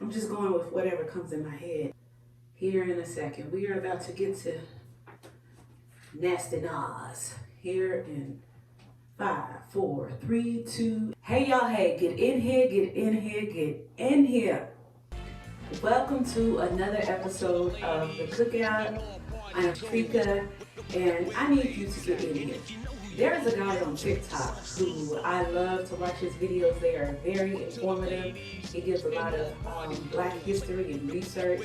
I'm just going with whatever comes in my head. Here in a second, we are about to get to Nasty Nas. Here in 5, 4, 3, 2. Hey y'all, hey, get in here, get in here, get in here. Welcome to another episode of the Cookout. I'm Trika, and I need you to get in here. There is a guy on TikTok who I love to watch his videos. They are very informative. He gives a lot of Black history and research,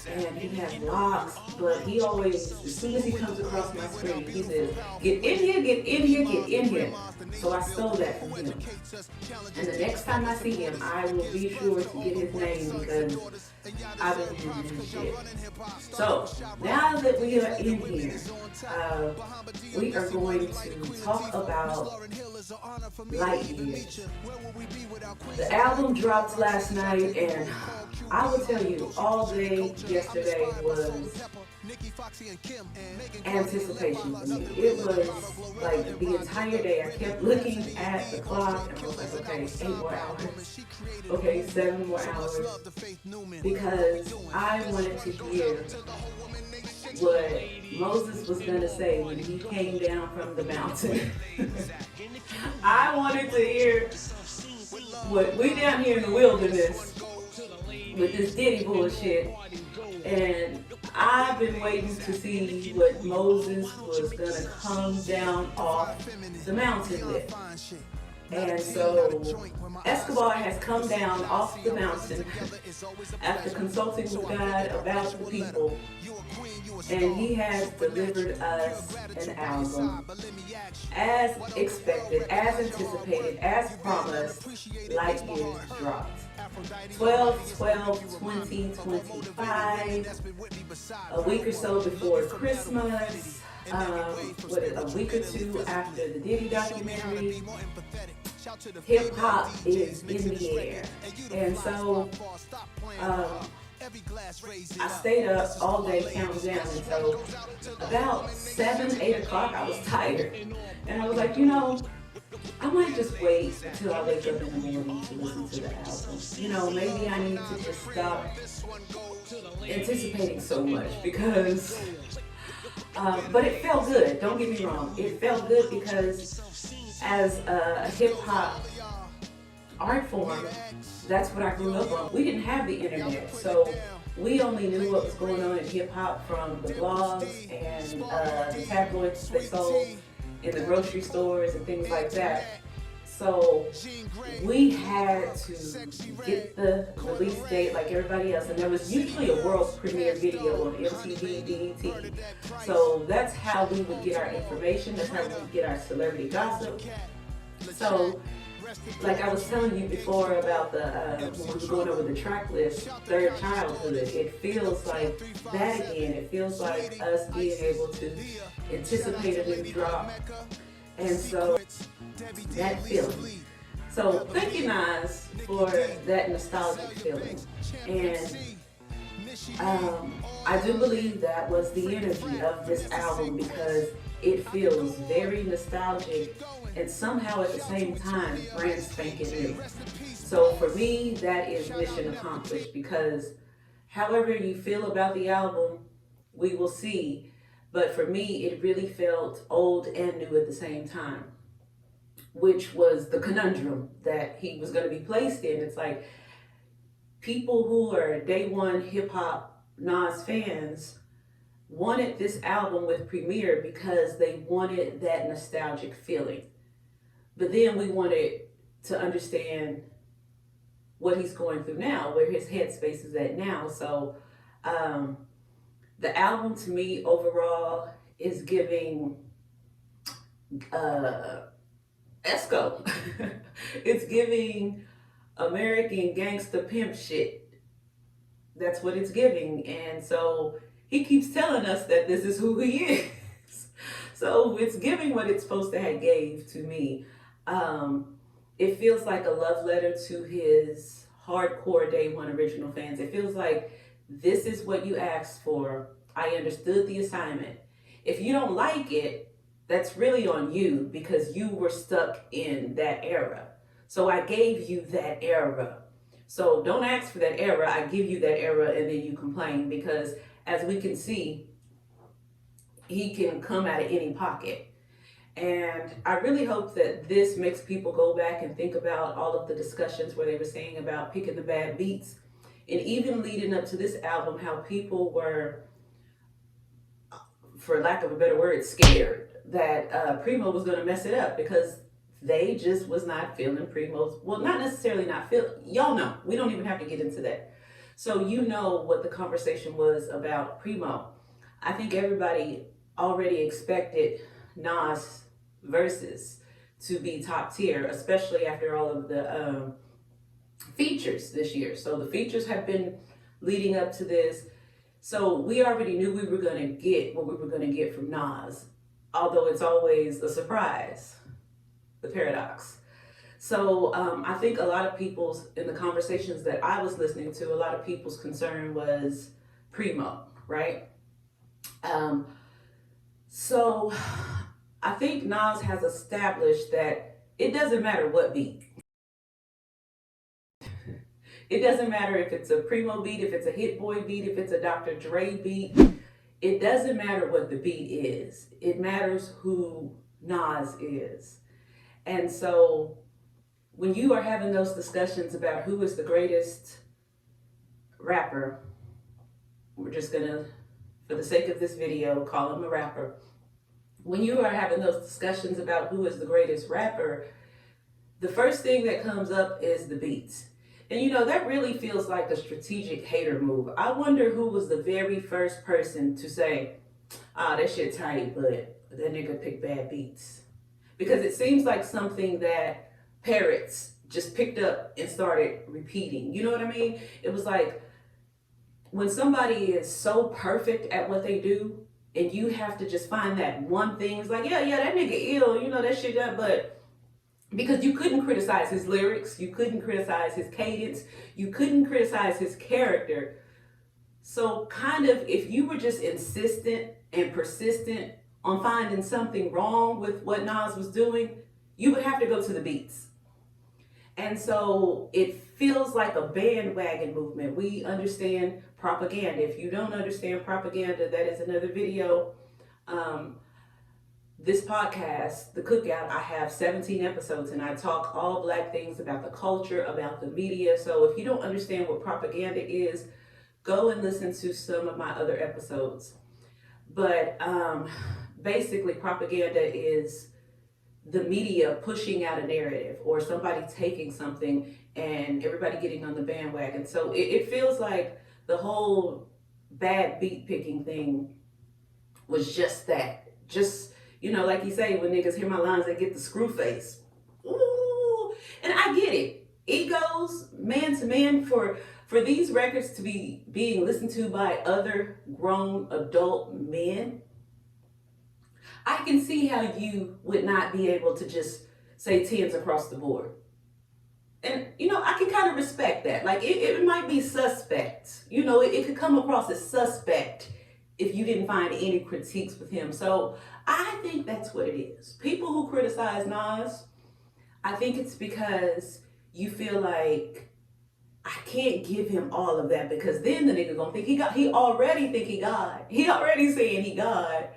and he has vlogs, but he always, as soon as he comes across my screen, he says, get in here, get in here, get in here. So I stole that from him. And the next time I see him, I will be sure to get his name because I've been using his shit. So now that we are in here, we are going to talk about Light Years. The album dropped last night, and I will tell you, all day yesterday was anticipation for me. It was like the entire day. I kept looking at the clock and I was like, okay, 8 more hours. Okay, 7 more hours. Because I wanted to hear what Moses was going to say when he came down from the mountain. I wanted to hear what we down here in the wilderness with this Diddy bullshit. And I've been waiting to see what Moses was going to come down off the mountain with. And so Escobar has come down off the mountain after consulting with God about the people, and he has delivered us an album as expected, as anticipated, as promised. Light Years dropped 12/12/2025, a week or so before Christmas, a week or two after the Diddy documentary. Hip hop is in the air, and so I stayed up all day counting down until about 7, 8 o'clock. I was tired, and I was like, you know, I might just wait until I wake up in the morning to listen to the album. You know, maybe I need to just stop anticipating so much because, but it felt good. Don't get me wrong. It felt good because as a hip hop art form, that's what I grew up on. We didn't have the internet, so we only knew what was going on in hip hop from the blogs and the tabloids they sold in the grocery stores and things like that. So we had to get the release date like everybody else, and there was usually a world premiere video on MTV, BET. So that's how we would get our information. That's how we would get our celebrity gossip. So, like I was telling you before about the when we were going over the track list, Third Childhood, it feels like that again. It feels like us being able to anticipate a new drop, and so that feeling. So thank you, Nas, for that nostalgic feeling, and I do believe that was the energy of this album because it feels very nostalgic and somehow at the same time brand spanking new. So for me, that is mission accomplished because however you feel about the album, we will see. But for me, it really felt old and new at the same time, which was the conundrum that he was going to be placed in. It's like people who are day one hip hop Nas fans wanted this album with Premier because they wanted that nostalgic feeling. But then we wanted to understand what he's going through now, where his headspace is at now. So the album to me overall is giving Esco. It's giving American gangster pimp shit. That's what it's giving. And so he keeps telling us that this is who he is. So it's giving what it's supposed to have gave to me. It feels like a love letter to his hardcore day one original fans. It feels like this is what you asked for. I understood the assignment. If you don't like it, that's really on you because you were stuck in that era. So I gave you that era. So don't ask for that era. I give you that era and then you complain, because as we can see, he can come out of any pocket. And I really hope that this makes people go back and think about all of the discussions where they were saying about picking the bad beats. And even leading up to this album, how people were, for lack of a better word, scared that Primo was going to mess it up, because they just was not feeling Primo's, well, not necessarily not feel, y'all know, we don't even have to get into that. So you know what the conversation was about Primo. I think everybody already expected Nas verses to be top tier, especially after all of the features this year. So the features have been leading up to this. So we already knew we were going to get what we were going to get from Nas, although it's always a surprise, the paradox. So I think a lot of people's, in the conversations that I was listening to, a lot of people's concern was Primo, right? So I think Nas has established that it doesn't matter what beat. It doesn't matter if it's a Primo beat, if it's a Hit Boy beat, if it's a Dr. Dre beat. It doesn't matter what the beat is. It matters who Nas is. And so when you are having those discussions about who is the greatest rapper, we're just gonna, for the sake of this video, call him a rapper. When you are having those discussions about who is the greatest rapper, the first thing that comes up is the beats. And you know, that really feels like a strategic hater move. I wonder who was the very first person to say, that shit tight, but that nigga picked bad beats. Because it seems like something that parrots just picked up and started repeating. You know what I mean? It was like when somebody is so perfect at what they do, and you have to just find that one thing. It's like, yeah, that nigga ill, you know, that shit, but because you couldn't criticize his lyrics, you couldn't criticize his cadence, you couldn't criticize his character. So kind of, if you were just insistent and persistent on finding something wrong with what Nas was doing, you would have to go to the beats. And so it feels like a bandwagon movement. We understand propaganda. If you don't understand propaganda, that is another video. This podcast, The Cookout, I have 17 episodes and I talk all Black things about the culture, about the media. So if you don't understand what propaganda is, go and listen to some of my other episodes. But basically propaganda is the media pushing out a narrative, or somebody taking something and everybody getting on the bandwagon. So it feels like the whole bad beat picking thing was just that. Just, you know, like you say, when niggas hear my lines, they get the screw face. Ooh, and I get it. Egos, man to man, for these records to be being listened to by other grown adult men, I can see how you would not be able to just say 10s across the board. And, you know, I can kind of respect that. Like, it might be suspect. You know, it could come across as suspect if you didn't find any critiques with him. So I think that's what it is. People who criticize Nas, I think it's because you feel like, I can't give him all of that, because then the nigga gonna think he already think he God. He already saying he God.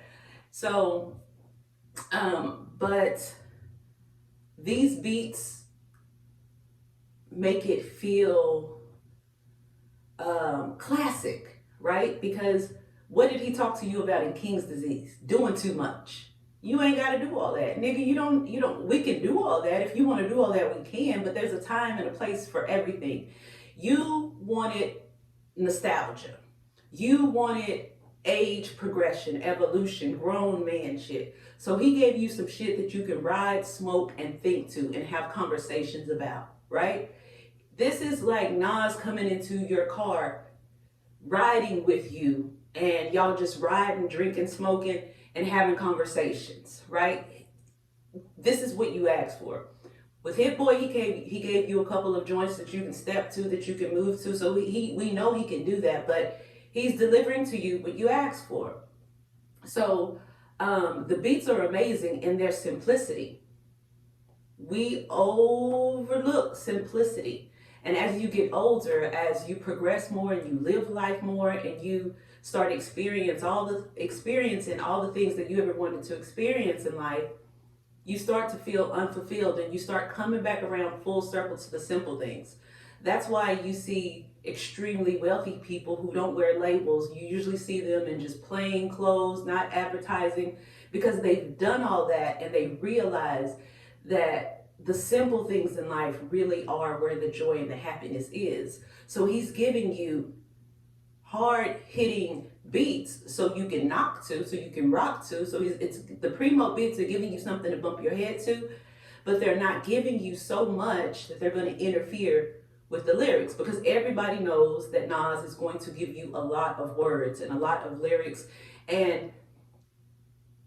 So, but these beats make it feel classic, right? Because what did he talk to you about in King's Disease? Doing too much. You ain't got to do all that. Nigga, you don't, we can do all that. If you want to do all that, we can, but there's a time and a place for everything. You wanted nostalgia. You wanted age progression, evolution, grown man shit. So he gave you some shit that you can ride, smoke, and think to and have conversations about, right? This is like Nas coming into your car, riding with you, and y'all just riding, drinking, smoking, and having conversations, right? This is what you asked for. With Hit Boy, he gave you a couple of joints that you can step to, that you can move to. So we know he can do that, but he's delivering to you what you asked for. So the beats are amazing in their simplicity. We overlook simplicity. And as you get older, as you progress more and you live life more and you start experiencing all the things that you ever wanted to experience in life, you start to feel unfulfilled and you start coming back around full circle to the simple things. That's why you see extremely wealthy people who don't wear labels. You usually see them in just plain clothes, not advertising, because they've done all that and they realize that the simple things in life really are where the joy and the happiness is. So he's giving you hard hitting beats so you can knock to, so you can rock to. So it's the primo beats are giving you something to bump your head to, but they're not giving you so much that they're going to interfere with the lyrics, because everybody knows that Nas is going to give you a lot of words and a lot of lyrics, and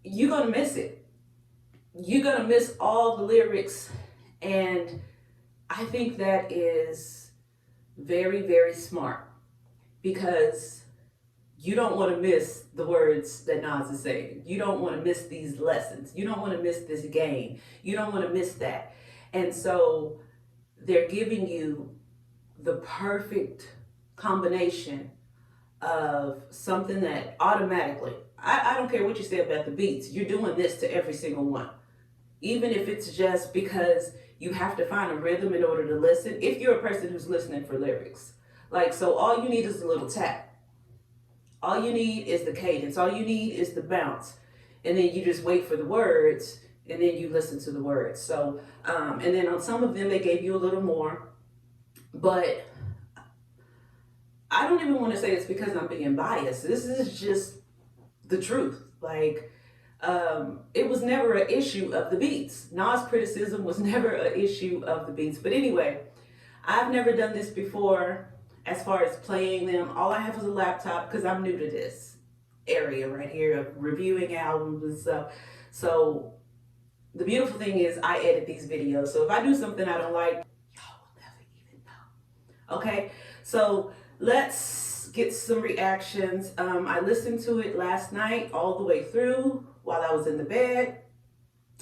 you're going to miss it. You're going to miss all the lyrics, and I think that is very, very smart, because you don't want to miss the words that Nas is saying. You don't want to miss these lessons. You don't want to miss this game. You don't want to miss that. And so they're giving you the perfect combination of something that automatically, I don't care what you say about the beats, you're doing this to every single one. Even if it's just because you have to find a rhythm in order to listen. If you're a person who's listening for lyrics, like, so all you need is a little tap. All you need is the cadence. All you need is the bounce. And then you just wait for the words and then you listen to the words. So, and then on some of them, they gave you a little more. But I don't even want to say it's because I'm being biased. This is just the truth. Like, it was never an issue of the beats. Nas' criticism was never an issue of the beats. But anyway, I've never done this before as far as playing them. All I have is a laptop because I'm new to this area right here of reviewing albums and stuff. So the beautiful thing is I edit these videos. So if I do something I don't like, y'all will never even know. Okay, so let's get some reactions. I listened to it last night all the way through while I was in the bed.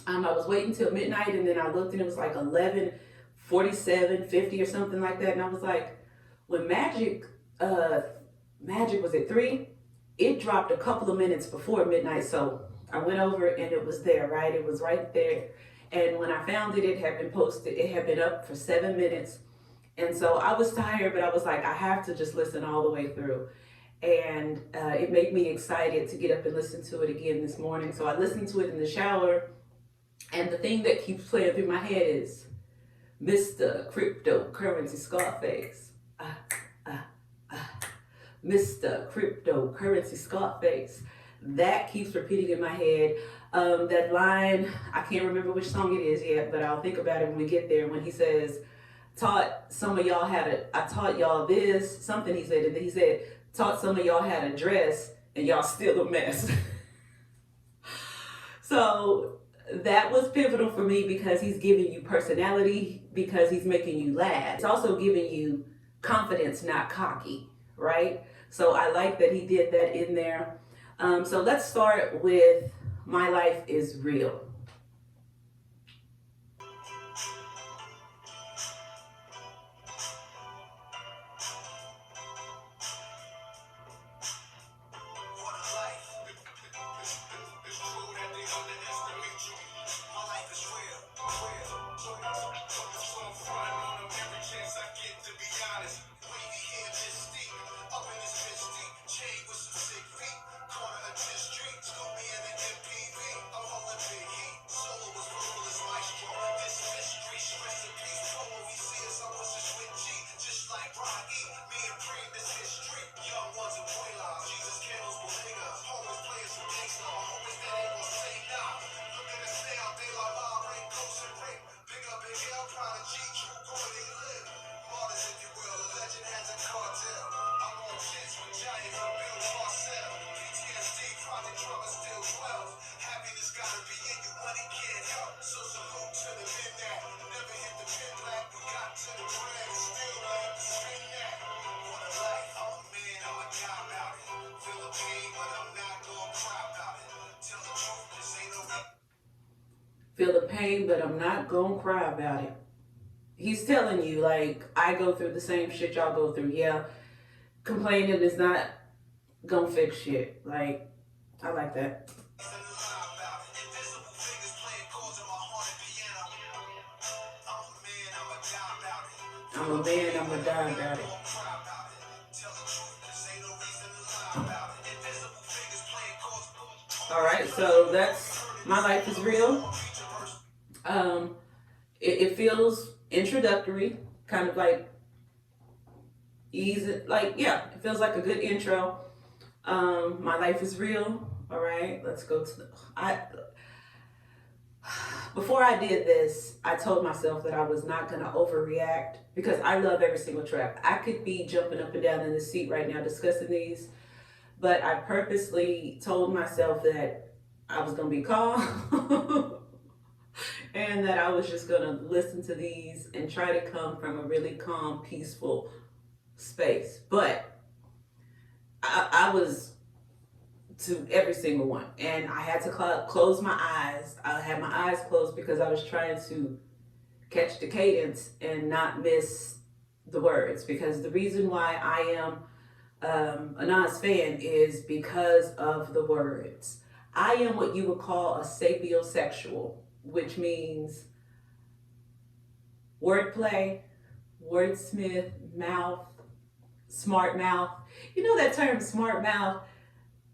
I was waiting till midnight, and then I looked and it was like 11:47, 50 or something like that. And I was like, when Magic was at 3, it dropped a couple of minutes before midnight. So I went over and it was there, right? It was right there. And when I found it, it had been posted. It had been up for 7 minutes. And so I was tired, but I was like, I have to just listen all the way through. And it made me excited to get up and listen to it again this morning. So I listened to it in the shower. And the thing that keeps playing through my head is Mr. Cryptocurrency Scarface. Mr. Cryptocurrency Scarface. That keeps repeating in my head. That line, I can't remember which song it is yet, but I'll think about it when we get there, when he says, I taught y'all this, something he said, and then he said, taught some of y'all how to dress, and y'all still a mess. So that was pivotal for me, because he's giving you personality, because he's making you laugh. It's also giving you confidence, not cocky, right? So I like that he did that in there. So let's start with My Life is Real. Feel the pain, but I'm not gonna cry about it. he's telling you, like, I go through the same shit y'all go through. Yeah, complaining is not gonna fix shit. Like, I like that. I'm a man, I'm a die about it. All right, so that's My Life is Real. It feels introductory, kind of like easy, like, yeah, it feels like a good intro. My Life is Real. All right, let's go to before I did this, I told myself that I was not going to overreact because I love every single track. I could be jumping up and down in the seat right now discussing these, but I purposely told myself that I was going to be calm and that I was just going to listen to these and try to come from a really calm, peaceful space. But I was to every single one, and I had to close my eyes. I had my eyes closed because I was trying to catch the cadence and not miss the words, because the reason why I am a Nas fan is because of the words. I am what you would call a sapiosexual, which means wordplay, wordsmith, mouth, smart mouth. You know that term, smart mouth?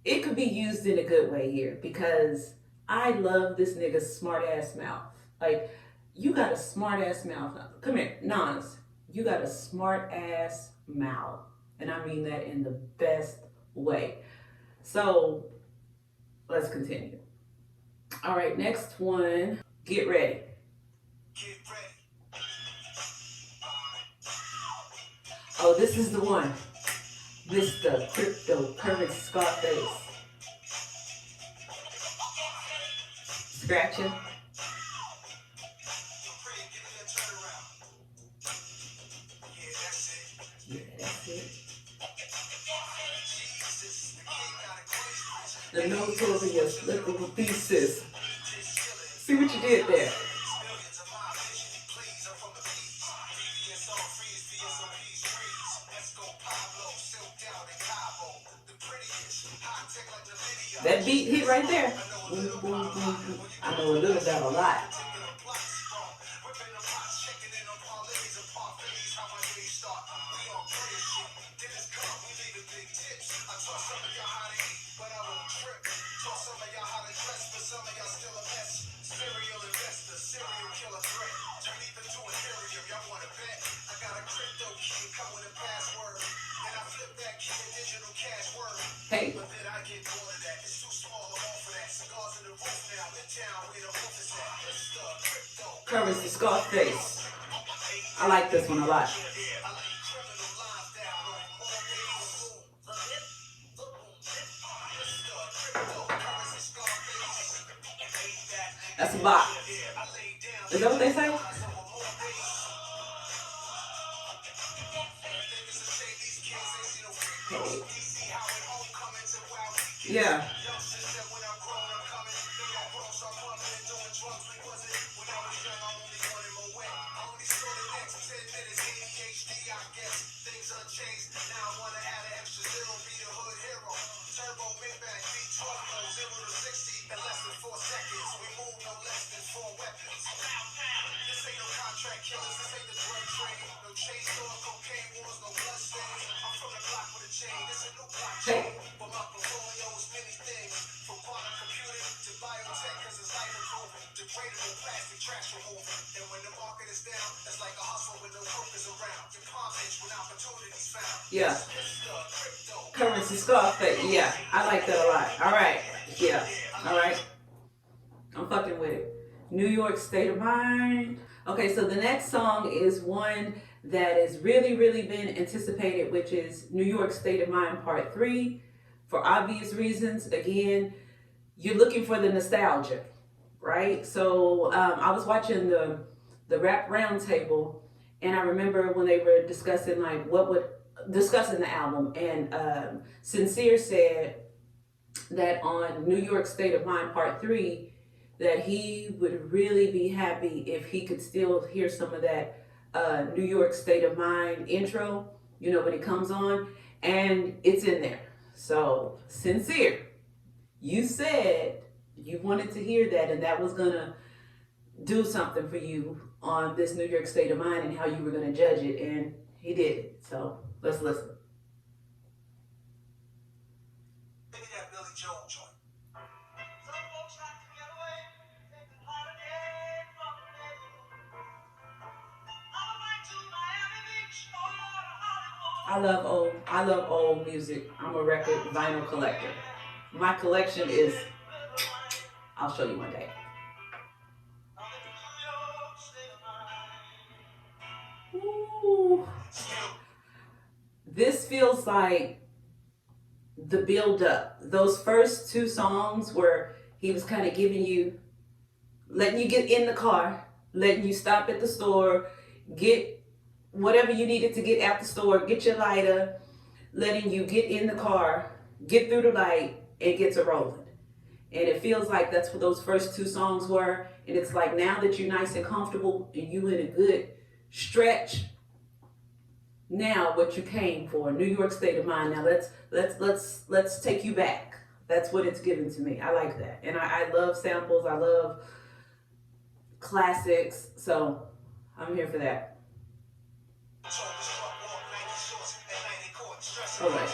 It could be used in a good way here, because I love this nigga's smart ass mouth. Like, you got a smart ass mouth. Come here, Nas. You got a smart ass mouth. And I mean that in the best way. So, let's continue. All right, next one. Get ready. Get ready. Oh, this is the one. Mr. Cryptocurrency Scarface. Scratching. Yeah, that's it. The notorious Little Pieces. See what you did there. That beat hit right there. I know a little about a lot. Hey. Currency Scarface. I like this one a lot. That's a bop. Is that what they say? Yeah. Hey. Yeah. Currency Scarface. Yeah, I like that a lot. All right. Yeah. All right. I'm fucking with it. New York State of Mind. Okay, so the next song is one that has really been anticipated, which is New York State of Mind Part 3. For obvious reasons. Again, you're looking for the nostalgia, right? So I was watching the Rap Roundtable, and I remember when they were discussing discussing the album, and Sincere said that on New York State of Mind Part 3, that he would really be happy if he could still hear some of that New York State of Mind intro, you know, when it comes on, and it's in there. So, Sincere, you said you wanted to hear that, and that was gonna do something for you on this New York State of Mind and how you were gonna judge it, and he did it. So, let's listen. I love old music. I'm a record vinyl collector. My collection is, I'll show you one day. Ooh. This feels like the build up. Those first two songs where he was kind of giving you, letting you get in the car, letting you stop at the store, get whatever you needed to get out the store, get your lighter, letting you get in the car, get through the light, and get to rolling. And it feels like that's what those first two songs were. And it's like now that you're nice and comfortable and you in a good stretch, now what you came for, New York State of Mind. Now let's take you back. That's what it's given to me. I like that. And I love samples. I love classics. So I'm here for that. All right.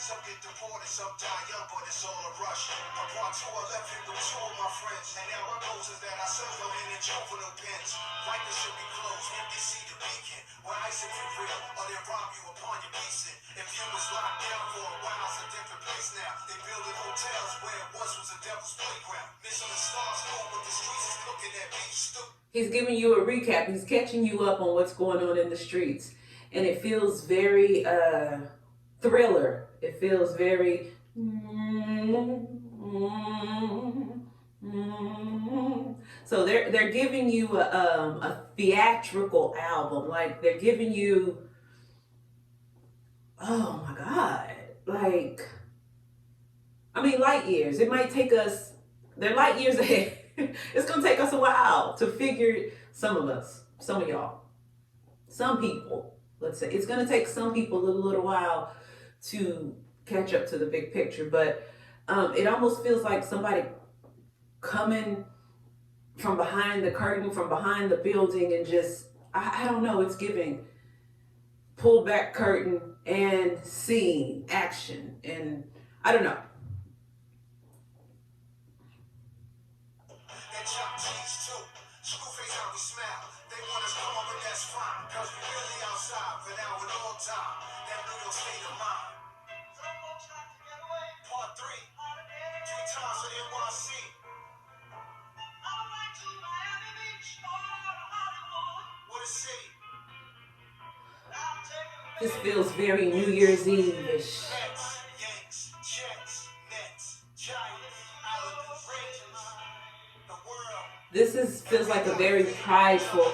Some get deported, some die young, but it's all a rush. I brought two, I left here with two of my friends. And now my goals is that I serve them in the juvenile pens. Rikers should be closed, NBC the beacon. Where ice if you real, or they rob you upon your piecing. If you was locked down for a while, it's a different place now. They building hotels where it was a devil's playground. Missing the stars, but the streets is looking at me stupid. He's giving you a recap. He's catching you up on what's going on in the streets. And it feels very thriller. It feels very so they're giving you a theatrical album. Like they're giving you, oh my God, like, I mean, light years. It might take us, they're light years ahead. It's gonna take us a while to figure, some of us, some of y'all, some people, let's say, it's gonna take some people a little while to catch up to the big picture, but it almost feels like somebody coming from behind the curtain, from behind the building, and just, I don't know, it's giving pull back curtain and scene, action, and I don't know. This feels very New Year's Eve-ish. This feels like a very prideful.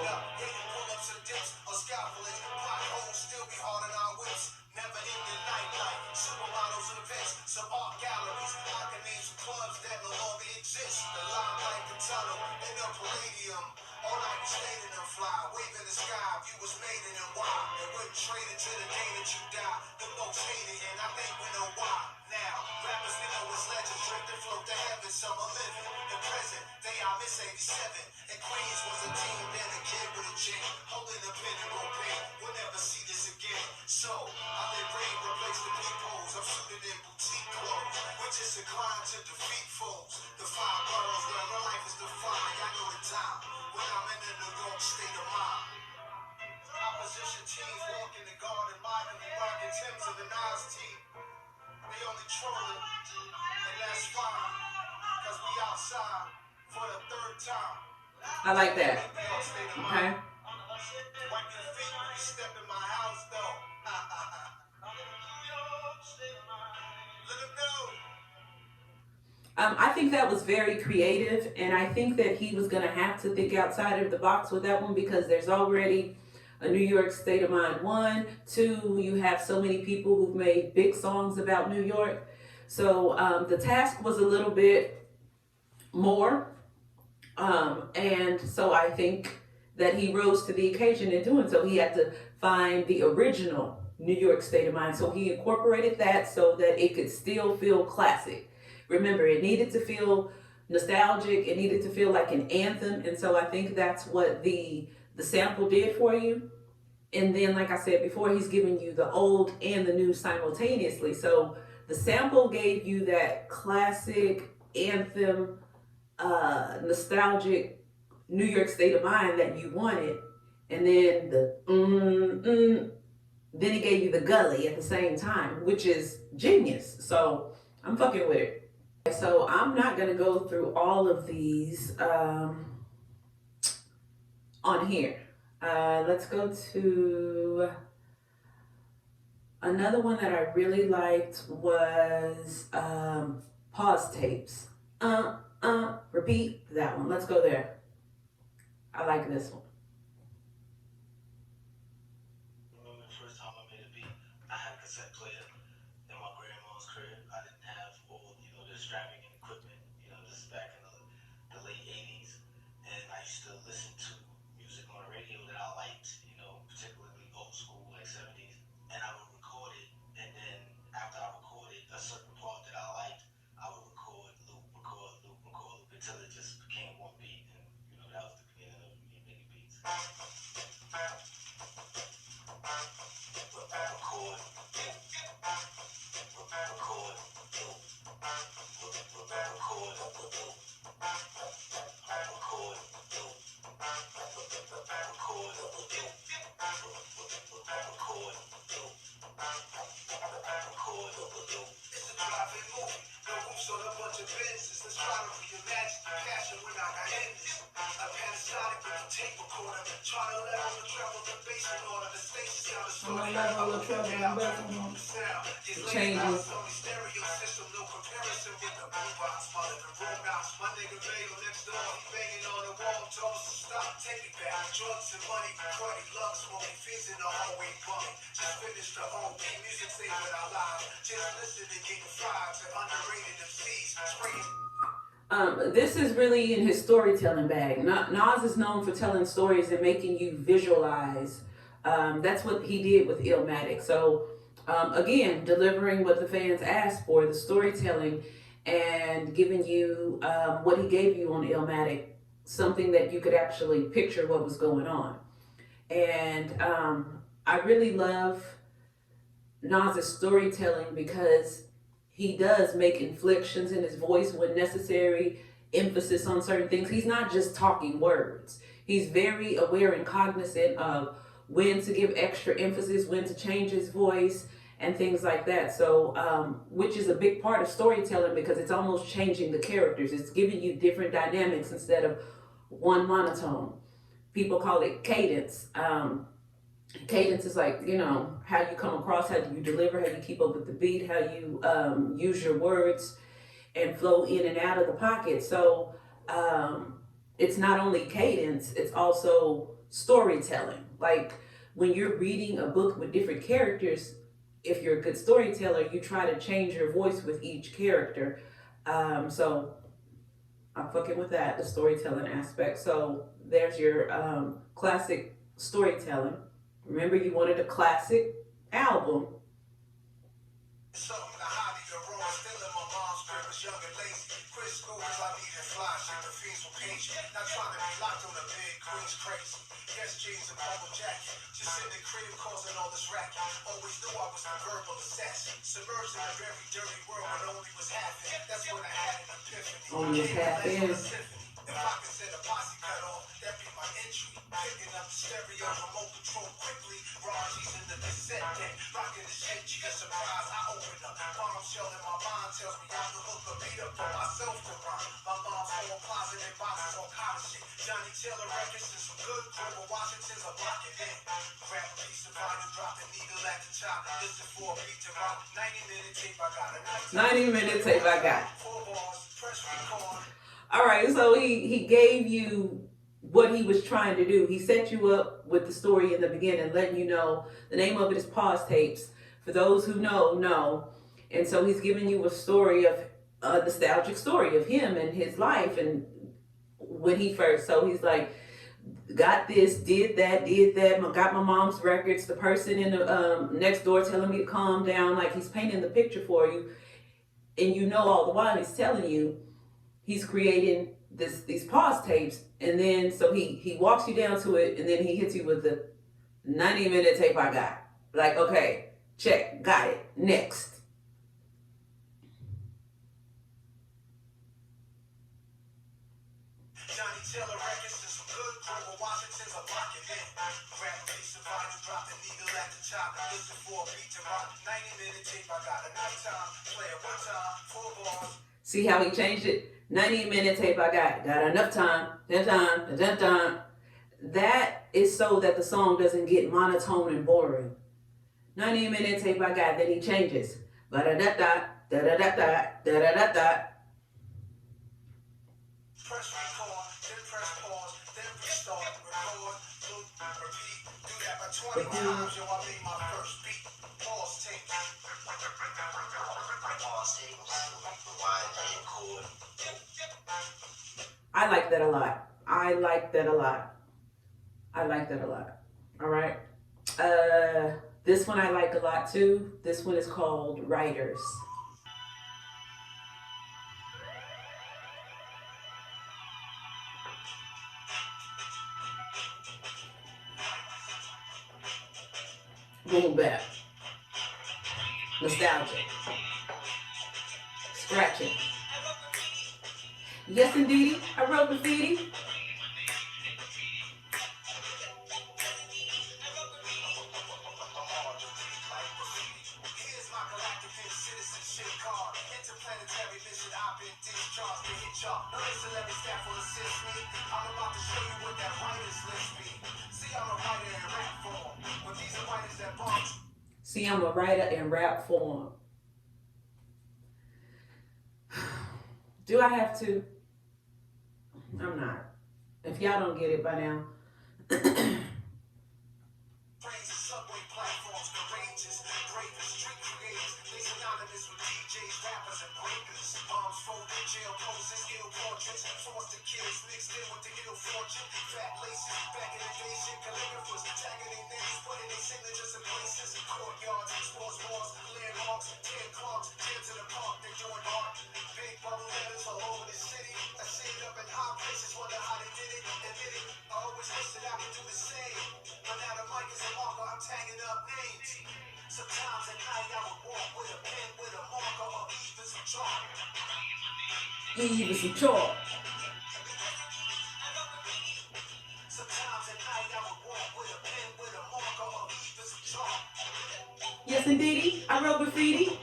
Traded to the day that you die, the most hated, and I think we know why. Now, rappers we know as legends, drift and float to heaven, some are living. The present, they are Miss 87. And Queens was a team, then a kid with a chain, holding the pen and roll pain. We'll never see this again. So, I let rain replace the peepholes. I'm suited in boutique clothes. We're just inclined to defeat foes. The five boroughs where my life is defined. I know the time when I'm in the New York State of Mind. opposition teams walk in the garden, mocking the rockin' Timbs of the Nas team. They only trolling, and that's fine, cause we outside for the third time. I like that. Okay. Wipe your feet when you step in my house, though. Let them know. I think that was very creative, and I think that he was going to have to think outside of the box with that one because there's already a New York State of Mind 1. 2, you have so many people who've made big songs about New York. So the task was a little bit more, and so I think that he rose to the occasion in doing so. He had to find the original New York State of Mind, so he incorporated that so that it could still feel classic. Remember, it needed to feel nostalgic, it needed to feel like an anthem, and so I think that's what the sample did for you. And then, like I said before, he's giving you the old and the new simultaneously. So the sample gave you that classic anthem, nostalgic New York State of Mind that you wanted, and then then he gave you the gully at the same time, which is genius. So I'm fucking with it. So I'm not gonna go through all of these on here. Let's go to another one that I really liked was pause tapes. Repeat that one. Let's go there. I like this one. Remember the first time I made a beat, I had a cassette player in my grandma's crib. I didn't have all, the extravagant equipment, this is back in the late 80s. And I used to listen to music on the radio that I liked, particularly old school, like 70s. And I would record it, and then after I recorded a certain part that I liked, I would record, loop, until it just became one beat. And, that was the beginning of me making beats. Let's try to reimagine the passion when I got endless. A Panasonic with a tape recorder. Try to let all the treble and bass in order. The station sound is so level of treble and bass in order. Changes. Stereo system, no comparison with the boombox. My living room bounce. My nigga Vado next door, he banging on the wall. Told us to stop, take it back. Drugs and money, recording love, smoking fiends in the hallway, bumming. Just finished the whole beat, music saving our lives. Just listen and getting fried to underrated MCs. Spraying. This is really in his storytelling bag. Nas is known for telling stories and making you visualize. That's what he did with Illmatic. So again, delivering what the fans asked for, the storytelling, and giving you what he gave you on Illmatic, something that you could actually picture what was going on. And I really love Nas's storytelling because he does make inflections in his voice when necessary, emphasis on certain things. He's not just talking words. He's very aware and cognizant of when to give extra emphasis, when to change his voice, and things like that. So, which is a big part of storytelling because it's almost changing the characters. It's giving you different dynamics instead of one monotone. People call it cadence. Cadence is like, how you come across, how you deliver, how you keep up with the beat, how you use your words and flow in and out of the pocket. So it's not only cadence, it's also storytelling. Like when you're reading a book with different characters, if you're a good storyteller, you try to change your voice with each character. So I'm fucking with that, the storytelling aspect. So there's your classic storytelling. Remember, you wanted a classic album. Something to hide the raw, still in my mom's crib was young and lazy. Quit school cause I needed fly shit, the fiends were patient. Not trying to be locked on the big queen's crazy. Yes, jeans and purple jacket. Just in the crib causing all this racket. Always knew I was the verbal assassin. Submerged in a very dirty world when only was half in. That's when I had an epiphany. Only was half in. If I could set a posse cut off, that'd be my entry. Picking up the stereo, remote control quickly. Raji's in the cassette deck, rocking the shit. You get surprised, I open up. Bombshell in my mind tells me I can hook a beat up for myself to rhyme. My mom's whole closet and boxes on college shit. Johnny Taylor records and some good Grover Washington's a block it in. Grab a piece of vinyl, drop the needle at the top. Listen for a beat to rock. 90-minute tape, I got a 90-minute tape, I got. 4 bars, press record. All right, so he gave you what he was trying to do. He set you up with the story in the beginning, letting you know the name of it is Pause Tapes. For those who know. And so he's giving you a story of a nostalgic story of him and his life and when he first. So he's like, got this, did that, got my mom's records, the person in the next door telling me to calm down. Like he's painting the picture for you. And you know all the while he's telling you he's creating these pause tapes, and then so he walks you down to it, and then he hits you with the 90-minute tape I got. Like, okay, check, got it, next. Johnny Taylor records and some good Grover Washington's a block it in. Grab a piece of vinyl, drop the needle at the top. Listen for a beat to rock. 90-minute tape I got a nighttime. Play it one time, 4 bars. See how he changed it? 90-minute tape I got enough time, time. That is so that the song doesn't get monotone and boring. 90-minute tape I got, then he changes. Ba-da-da-da, da-da-da-da, da-da-da-da. Press record, then press pause, then restart, record, loop, repeat. Do that by 20 times, yo, I made my first beat. Pause tape. Pause tape. Rewind and record. I like that a lot. All right. This one I like a lot too. This one is called Writers. Boom bap. Nostalgia. Scratching. Yes, indeed. I wrote graffiti. Here's my galactic citizenship card. Interplanetary mission, I've been discharged to hit y'all. No celebrity staff will assist me. I'm about to show you what that writer's list be. See, I'm a writer in rap form. But these are writers that bombs. See, I'm a writer in rap form. Do I have to? I'm not. If y'all don't get it by now. Brains and subway platforms, courageous, bravest, street creators. They synonymous with DJs, rappers, and breakers. Bombs folded, jail poses, ill portraits. Forced to kills mixed in with the ill fortune. Fat laces, back in the day, shit calligraphers. Tagging their names, putting their signatures in places. Courtyards, sports bars, landmarks, 10 clubs, tear to the park, they doing art. Big bubble letters all over the city. I see it up in high places, wonder how they did it. Admit it, I always wish that I could do the same. But now the mic is a marker, I'm tagging up names. Sometimes at night I would walk with a pen, with a marker, or even some chalk. Even some chalk. Sometimes at night I would walk with a pen, with a marker, or even some chalk. Yes, indeed. I wrote graffiti.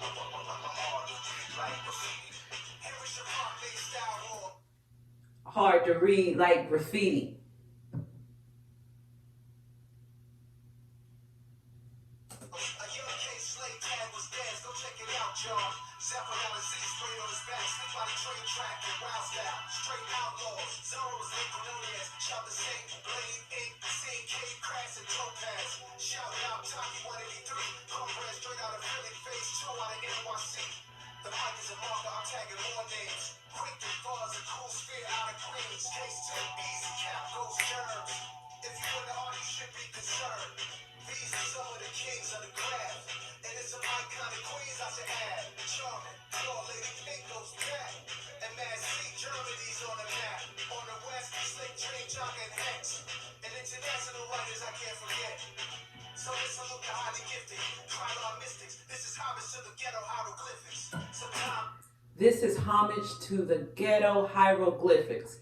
Hard to read like graffiti. The mic is a marker, I'm tagging more names. Quick to buzz, a cool sphere out of Queens. Case 10, easy cap, goes germs. If you in the art, you should be concerned. These are some of the kings of the craft. And it's some iconic queens I should add. Charming, tall lady, pink goes back. And Mad C, Germany's on the map. On the west, Slick Dream, Jock and Hex. And international writers I can't forget. So let's look at highly gifted. Crime mystics. This is homage to the ghetto hieroglyphics. This is homage to the ghetto hieroglyphics.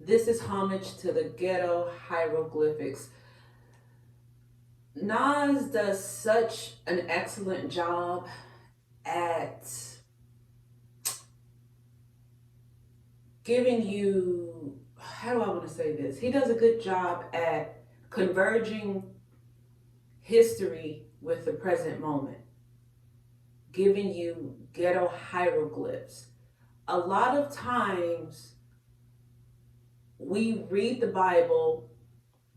This is homage to the ghetto hieroglyphics. Nas does such an excellent job at giving you, how do I want to say this? He does a good job at converging history with the present moment, giving you ghetto hieroglyphs. A lot of times we read the Bible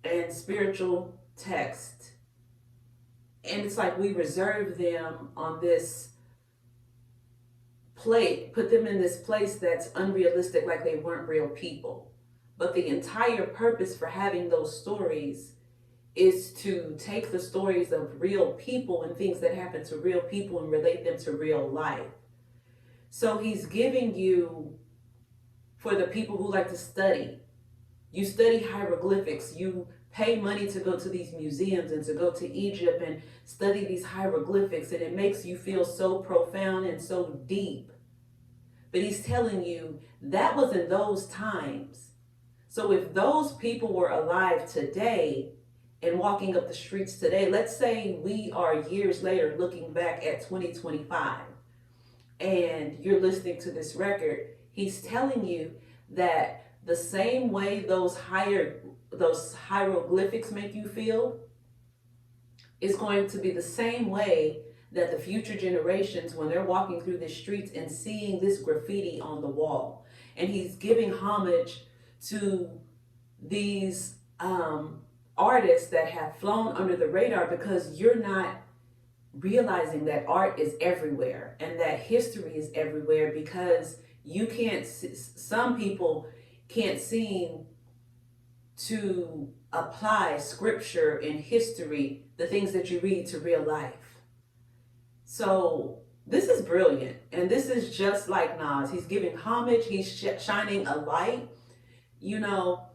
and spiritual text, and it's like we reserve them on this plate, put them in this place that's unrealistic, like they weren't real people. But the entire purpose for having those stories is to take the stories of real people and things that happen to real people and relate them to real life. So he's giving you, for the people who like to study, you study hieroglyphics, you pay money to go to these museums and to go to Egypt and study these hieroglyphics, and it makes you feel so profound and so deep. But he's telling you that was in those times. So if those people were alive today and walking up the streets today, let's say we are years later looking back at 2025 and you're listening to this record, he's telling you that the same way those hieroglyphics make you feel is going to be the same way that the future generations, when they're walking through the streets and seeing this graffiti on the wall. And he's giving homage to these artists that have flown under the radar, because you're not realizing that art is everywhere and that history is everywhere, because you can't, some people can't seem to apply scripture and history, the things that you read, to real life. So this is brilliant, and this is just like Nas. He's giving homage, he's shining a light. You know,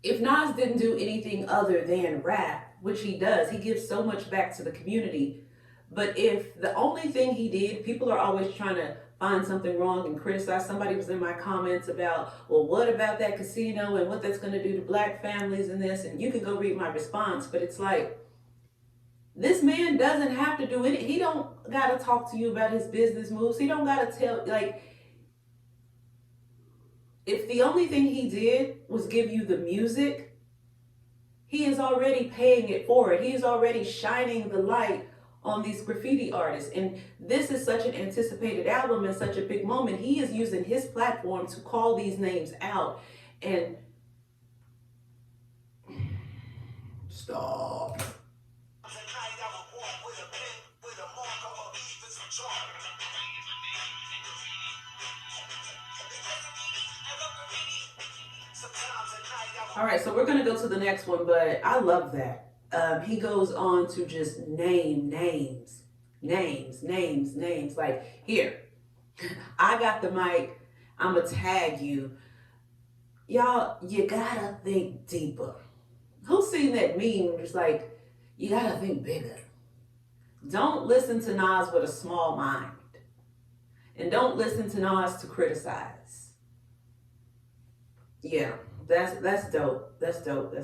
if Nas didn't do anything other than rap, which he does, he gives so much back to the community. But if the only thing he did, people are always trying to find something wrong and criticize. Somebody was in my comments about, well, what about that casino and what that's going to do to black families and this, and you can go read my response. But it's like, this man doesn't have to do it. He don't got to talk to you about his business moves. He don't got to tell, like, if the only thing he did was give you the music, he is already paying it forward. He is already shining the light on these graffiti artists. And this is such an anticipated album and such a big moment. He is using his platform to call these names out. And stop. All right, so we're going to go to the next one, but I love that. He goes on to just name names. Like, here, I got the mic. I'm going to tag you. Y'all, you got to think deeper. Who's seen that meme? It's like, you got to think bigger. Don't listen to Nas with a small mind. And don't listen to Nas to criticize. Yeah. That's dope. That's dope.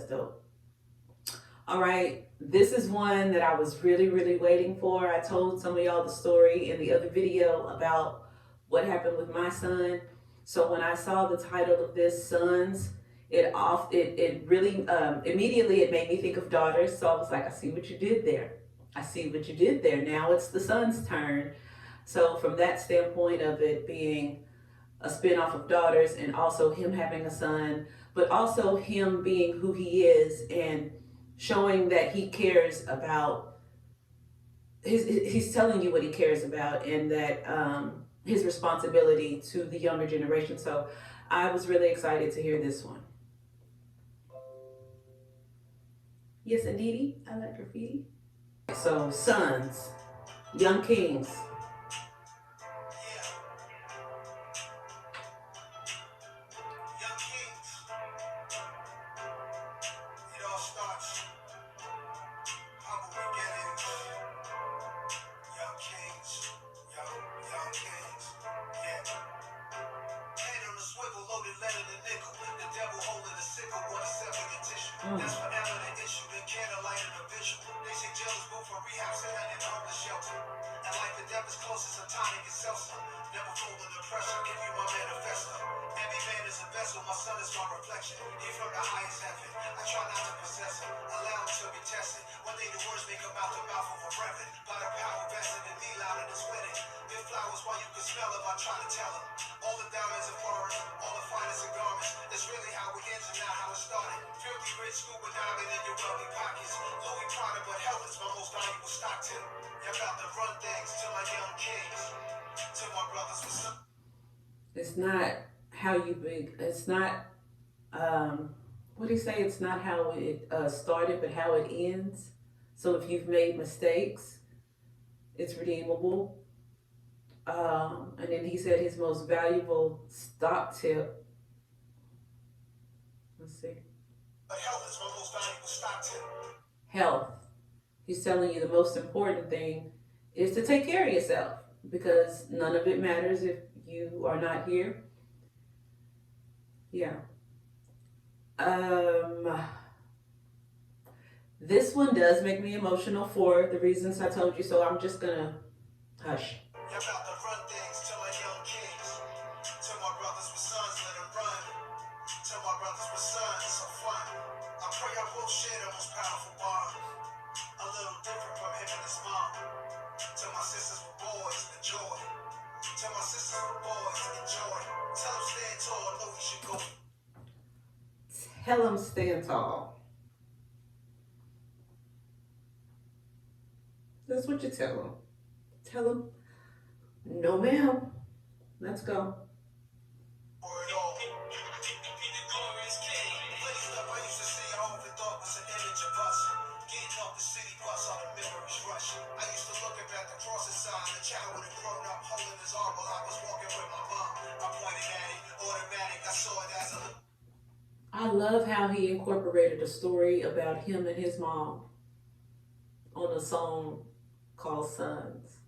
All right. This is one that I was really, really waiting for. I told some of y'all the story in the other video about what happened with my son. So when I saw the title of this, Sons, it really, immediately it made me think of daughters. So I was like, I see what you did there. Now it's the son's turn. So from that standpoint of it being a spinoff of Daughters, and also him having a son, but also him being who he is and showing that he cares about he's telling you what he cares about, and that his responsibility to the younger generation. So I was really excited to hear this one. Yes, indeedy, I like graffiti. So Sons, Young Kings. Head on the swivel, loaded lead in the nickel. The That's forever the issue. The candlelight and the visual. They say jail is both for rehab center and homeless shelter. And life and death is close as a tonic and seltzer. Never fold under pressure. Give you my manifesto. Every man is a vessel. My son is my reflection. He from the highest heaven. I try not to possess him. Allow him to be tested. One day the words may come out the mouth of a reverend. By the power vested in me, loud in his wedding. Give flowers while you can smell them. I try to tell him. All the diamonds are foreign. All the finest of garments. That's really how it ends and not how it started. Filthy rich scuba diving in your wealthy pockets. Louis Prada, but health is my most valuable stock tip. You're about to run things to my young kings. To my brothers with some. It's not how you big. It's not. What do you say? It's not how it started, but how it ends. So if you've made mistakes, it's redeemable. And then he said his most valuable stock tip. Let's see. But health is my most valuable stock tip. Health. He's telling you the most important thing is to take care of yourself, because none of it matters if you are not here. Yeah. This one does make me emotional for the reasons I told you, so I'm just gonna hush. You're about to run things to my young kings. To my brothers with sons, let them run. To my brothers with sons, so fun. I pray I will share the most powerful bond. A little different from him and his mom. To my sisters with boys, the joy. To my sisters with boys, the joy. Tell them stand tall, know we should go. Tell them stand tall. That's what you tell them. Tell them, no ma'am. Let's go. I love how he incorporated a story about him and his mom on a song called Sons.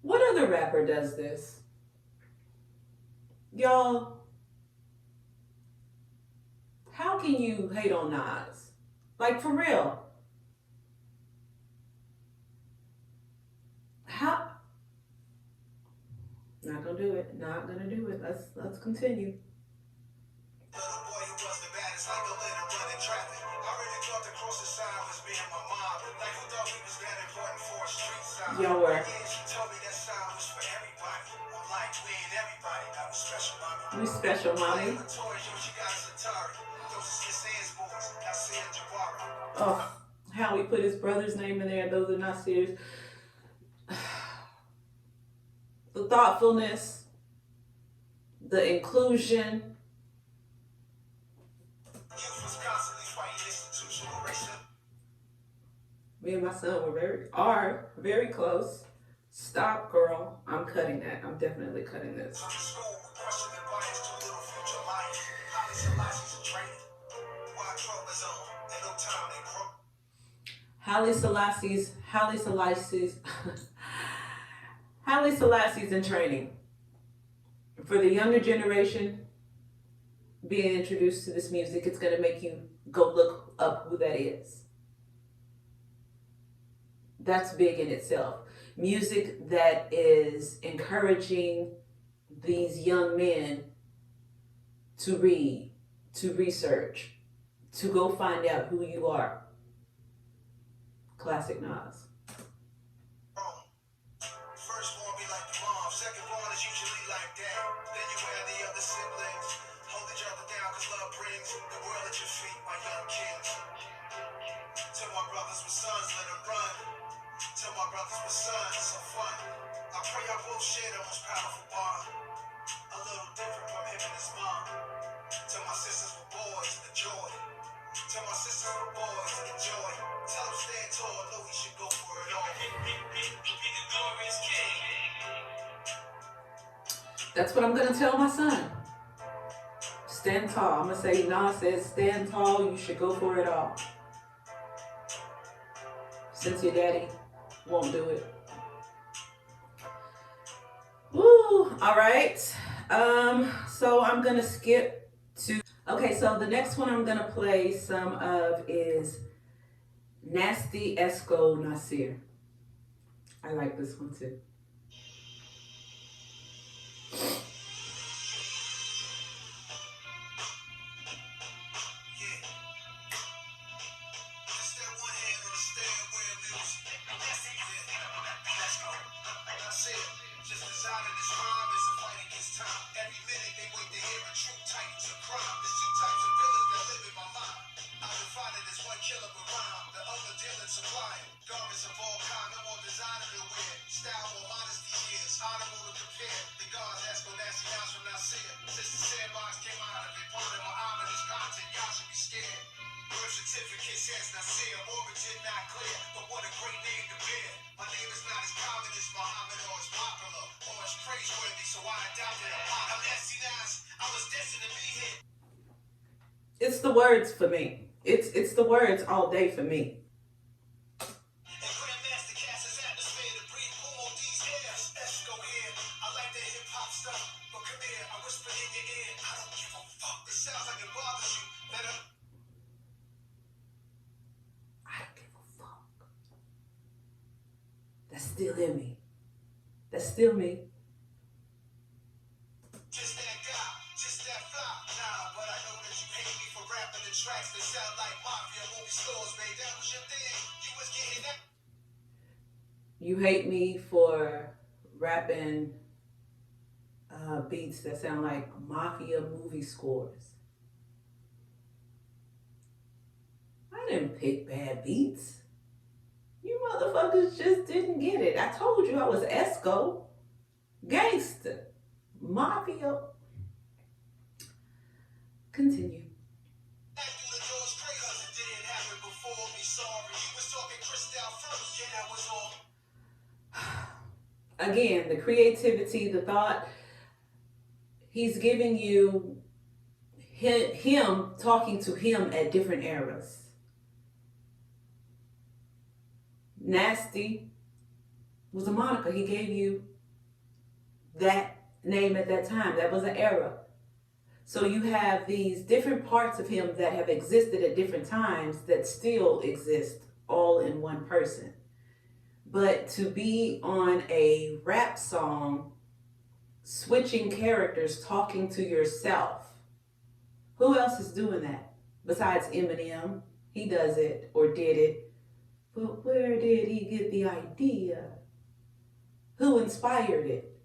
What other rapper does this? Y'all, how can you hate on Nas? Like, for real. How? Not gonna do it. Not gonna do it. Let's continue. Little boy who was the baddest, like a little running traffic. I really thought the cross the sign was being my mom. Like who thought we was that important for a street sign? Y'all were. Yeah, she told me that sign was for everybody. I'm like, we ain't everybody. That was special, mommy. We special, mommy. She got us Atari. Those are Swiss Sands boys. That's Sam Jabara. Oh, how he put his brother's name in there. Those are not serious. The thoughtfulness, the inclusion. Me and my son are very close. Stop, girl. I'm cutting that. I'm definitely cutting this. Haile Selassie's in training. For the younger generation being introduced to this music, it's going to make you go look up who that is. That's big in itself. Music that is encouraging these young men to read, to research, to go find out who you are. Classic Nas. Firstborn be like the mom, secondborn is usually like dad. Then you have the other siblings. Hold each other down cause love brings the world at your feet, my young kings. To my brothers with sons, let them run. To my brothers with sons, so fun. I pray I will share the most powerful bond. A little different from him and his mom. To my sisters with boys, the joy. To my sisters with boys, the joy. Tell them stand tall, know we should go for it all. Be the glorious king. That's what I'm going to tell my son. Stand tall. I'm going to say, Nas says, stand tall, you should go for it all. Since your daddy won't do it. Woo! All right. So I'm going to skip to Okay, so the next one I'm gonna play some of is Nasty Esco Nasir. I like this one too. Certificates, yes, not seer, origin not clear, but what a great name to bear. My name is not as common as Muhammad or as popular or as praiseworthy, so I adopted a pop. I'm nasty Nas, I was destined to be here. It's the words for me. It's the words all day for me. And Grandmaster Cass is atmosphere to breathe boom on these airs. Let's go here. I like that hip hop stuff, but come here, I whisper in your ear. I don't give a fuck. This sounds like it bothers you. Better. I don't give a fuck. That's still in me. That's still me. Just that guy, just that fly. Nah, but I know that you hate me for rapping the tracks that sound like mafia movie scores, babe. That was your thing. You was getting that. You hate me for rapping beats that sound like mafia movie scores. I didn't pick bad beats. You motherfuckers just didn't get it. I told you I was Esco. Gangster. Mafia. Continue. Again, the creativity, the thought, he's giving you him talking to him at different eras. Nasty was a moniker. He gave you that name at that time. That was an era. So you have these different parts of him that have existed at different times that still exist all in one person. But to be on a rap song, switching characters, talking to yourself, who else is doing that besides Eminem? He does it or did it. But where did he get the idea? Who inspired it?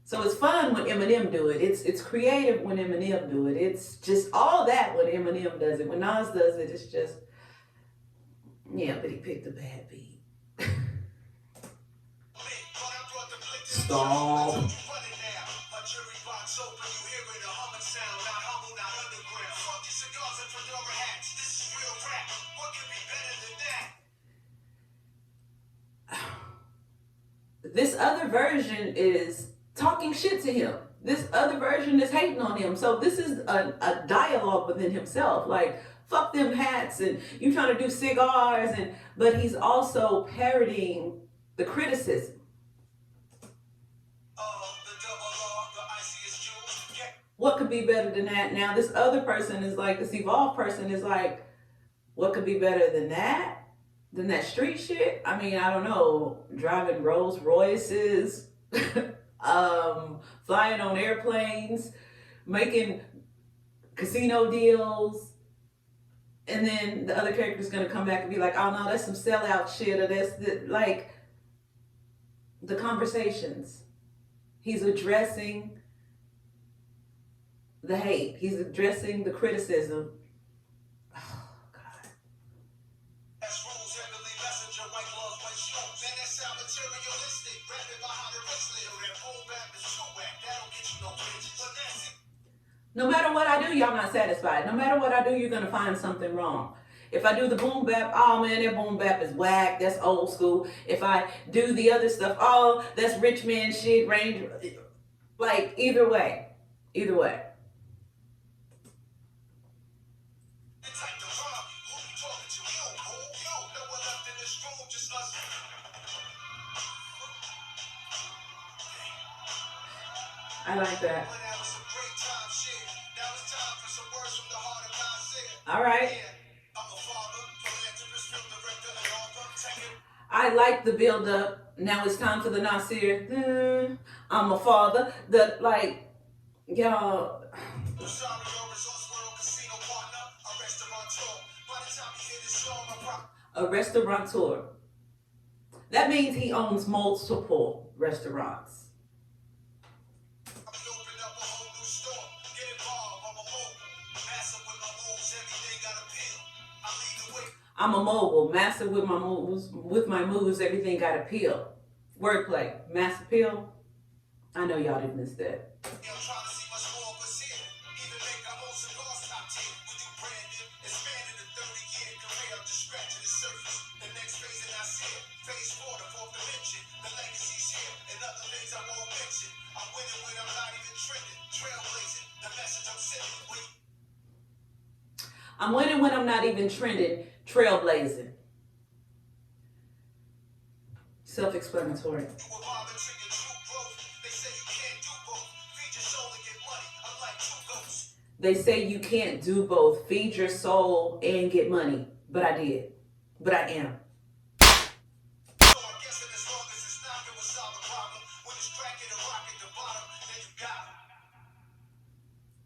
So it's fun when Eminem do it. It's creative when Eminem do it. It's just all that when Eminem does it. When Nas does it, it's just, yeah, but he picked a bad beat. Stop. This other version is talking shit to him. This other version is hating on him. So this is a dialogue within himself. Like, fuck them hats and you trying to do cigars, but he's also parodying the criticism. What could be better than that? Now this other person is like, this evolved person is like, what could be better than that? Than that street shit? I mean, I don't know. Driving Rolls Royces, flying on airplanes, making casino deals, and then the other character's gonna come back and be like, oh no, that's some sellout shit, or that's like the conversations. He's addressing the hate. He's addressing the criticism. Oh, God. No matter what I do, y'all not satisfied. No matter what I do, you're going to find something wrong. If I do the boom bap, oh man, that boom bap is whack. That's old school. If I do the other stuff, oh, that's rich man shit, range. Like, either way. Either way. I like that. Fresh from the heart of Nasir. All right. Yeah, I'm a father, philanthropist, film director, and author. I like the build up. Now it's time for the Nasir. I'm a father. The like, y'all. A restaurateur. That means he owns multiple restaurants. I'm a mogul, master with my moves. With my moves, everything got appeal. Wordplay, mass appeal. I know y'all didn't miss that. I'm winning when I'm not even trending, trailblazing. Self-explanatory. They say you can't do both, feed your soul and get money. But I did. But I am.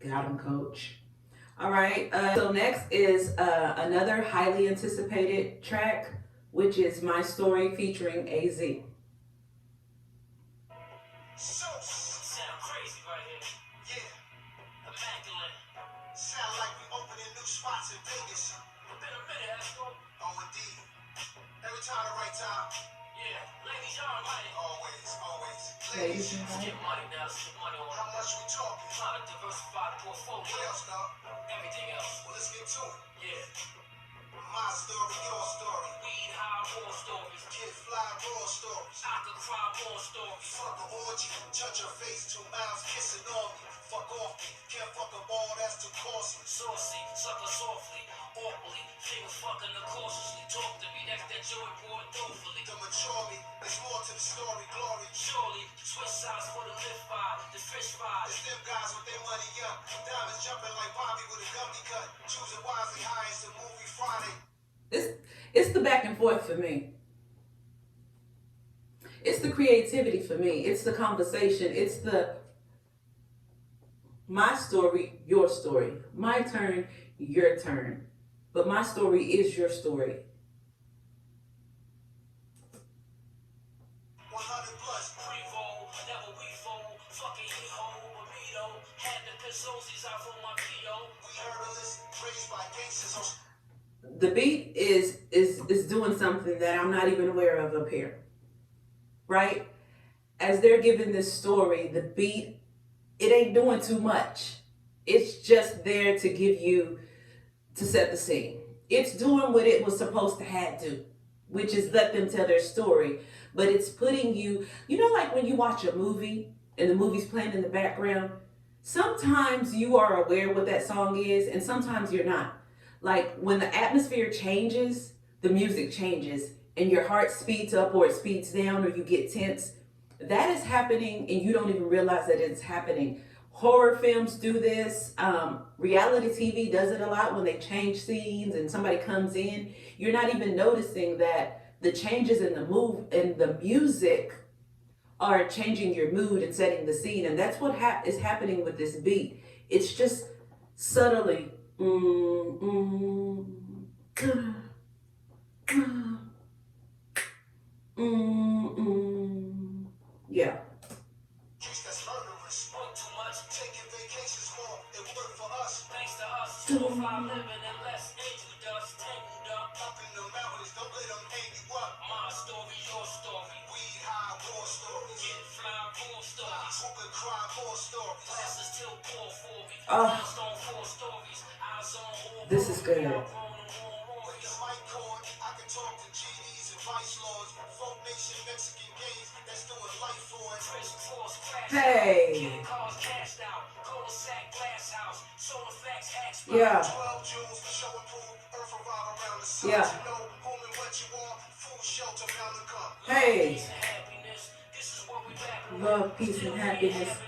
Got him, coach. All right. So next is another highly anticipated track, which is My Story featuring AZ. Ladies and get money now, get money on. How much we talking? Trying to diversify the portfolio. What else, dog? Everything else. Well, let's get to it. Yeah. My story, your story. Weed high, war stories. Kid fly, raw stories. I could cry, more stories. Fuck an orgy, touch her face, 2 miles kissing on me. Fuck off me, can't fuck a ball, that's too costly. Saucy, sucker softly, awkwardly. Finger fucking her cautiously. Talk to me, that's that joy boy, thoughtfully. To mature me, there's more to the story, glory. Surely, switch sides for the lift by, the fish fry. It's them guys with their money up. Diamonds jumping like Bobby with a gummy cut. Choosing wisely high as the movie Friday. It's the back and forth for me. It's the creativity for me. It's the conversation. It's the my story, your story. My turn, your turn. But my story is your story. 100 plus, pre-roll, never we-fold, fucking he-hole, burrito, had the Pizzosis out for my P.O. We herbalist, raised by gangsters. The beat is doing something that I'm not even aware of up here. Right? As they're giving this story, the beat, it ain't doing too much. It's just there to give you, to set the scene. It's doing what it was supposed to have to, which is let them tell their story. But it's putting you, you know, like when you watch a movie and the movie's playing in the background, sometimes you are aware what that song is and sometimes you're not. Like when the atmosphere changes, the music changes and your heart speeds up or it speeds down or you get tense. That is happening and you don't even realize that it's happening. Horror films do this. Reality TV does it a lot when they change scenes and somebody comes in. You're not even noticing that the changes in the the music are changing your mood and setting the scene. And that's what is happening with this beat. It's just subtly. Yeah. Oh, this is good. Hey. Yeah. Yeah. Hey. Love, peace, and happiness.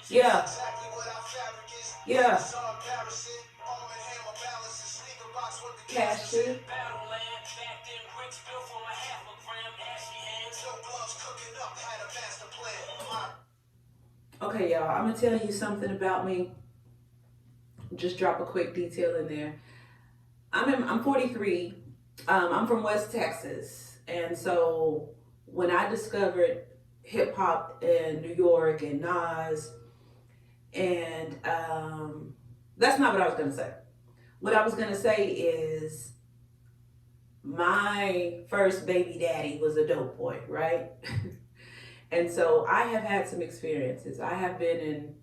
Yeah. Yeah. Cash too. Okay, y'all, I'm gonna tell you something about me. Just drop a quick detail in there. I'm 43. I'm from West Texas, and so when I discovered hip hop in New York and Nas, and that's not what I was gonna say. What I was gonna say is my first baby daddy was a dope boy, right? And so I have had some experiences. I have been in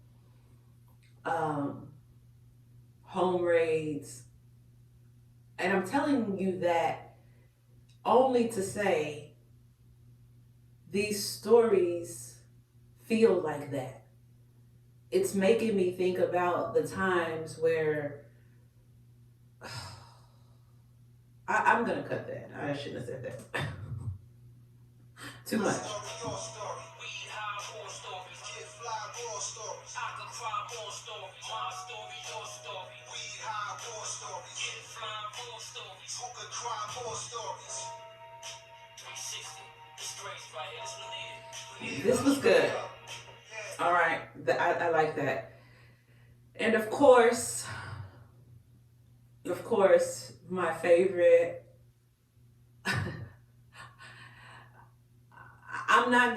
home raids, and I'm telling you that only to say these stories feel like that. It's making me think about the times where I'm gonna cut that. I shouldn't have said that. Too much. This was good. All right, I like that. And of course, my favorite. I'm not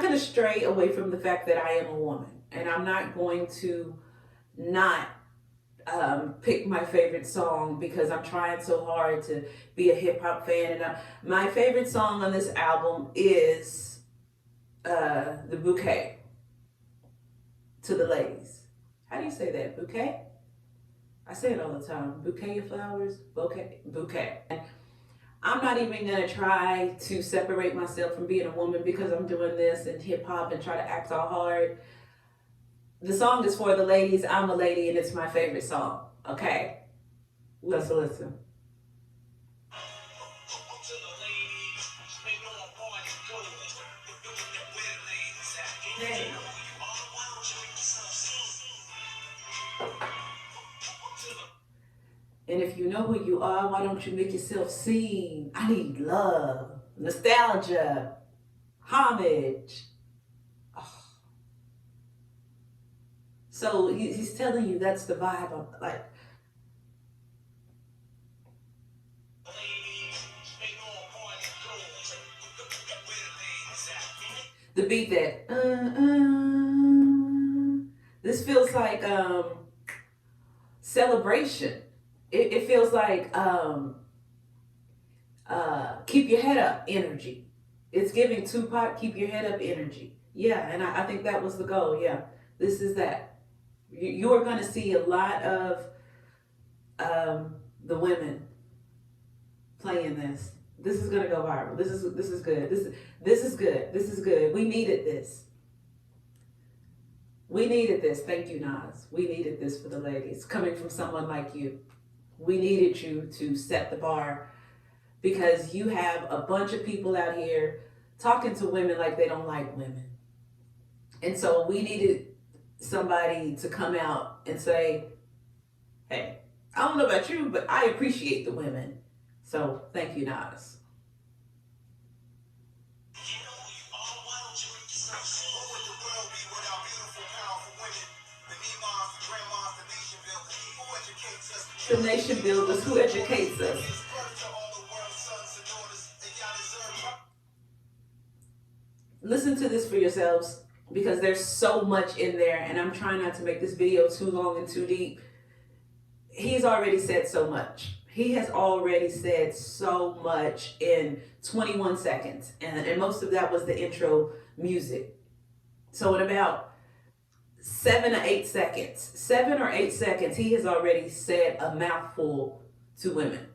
gonna stray away from the fact that I am a woman, and I'm not going to not pick my favorite song because I'm trying so hard to be a hip hop fan. And my favorite song on this album is "The Bouquet." To the ladies, how do you say that? Bouquet? I say it all the time. Bouquet of flowers, bouquet. And I'm not even gonna try to separate myself from being a woman because I'm doing this in hip hop and try to act all hard. The song is for the ladies. I'm a lady and it's my favorite song. Okay? Let's listen. Hey. And if you know who you are, why don't you make yourself seen? I need love, nostalgia, homage. Oh. So he's telling you that's the vibe. I'm like, the beat that. This feels like celebration. It feels like keep your head up energy. It's giving Tupac keep your head up energy. Yeah, and I think that was the goal. Yeah, this is that. You are going to see a lot of the women playing this. This is going to go viral. This is good. This is good. This is good. We needed this. We needed this. Thank you, Nas. We needed this for the ladies. Coming from someone like you. We needed you to set the bar because you have a bunch of people out here talking to women like they don't like women. And so we needed somebody to come out and say, hey, I don't know about you, but I appreciate the women. So thank you, Nas. The nation builders who educates us. Listen to this for yourselves because there's so much in there and I'm trying not to make this video too long and too deep. He's already said so much. He has already said so much in 21 seconds and most of that was the intro music. So in about 7 or 8 seconds, he has already said a mouthful to women.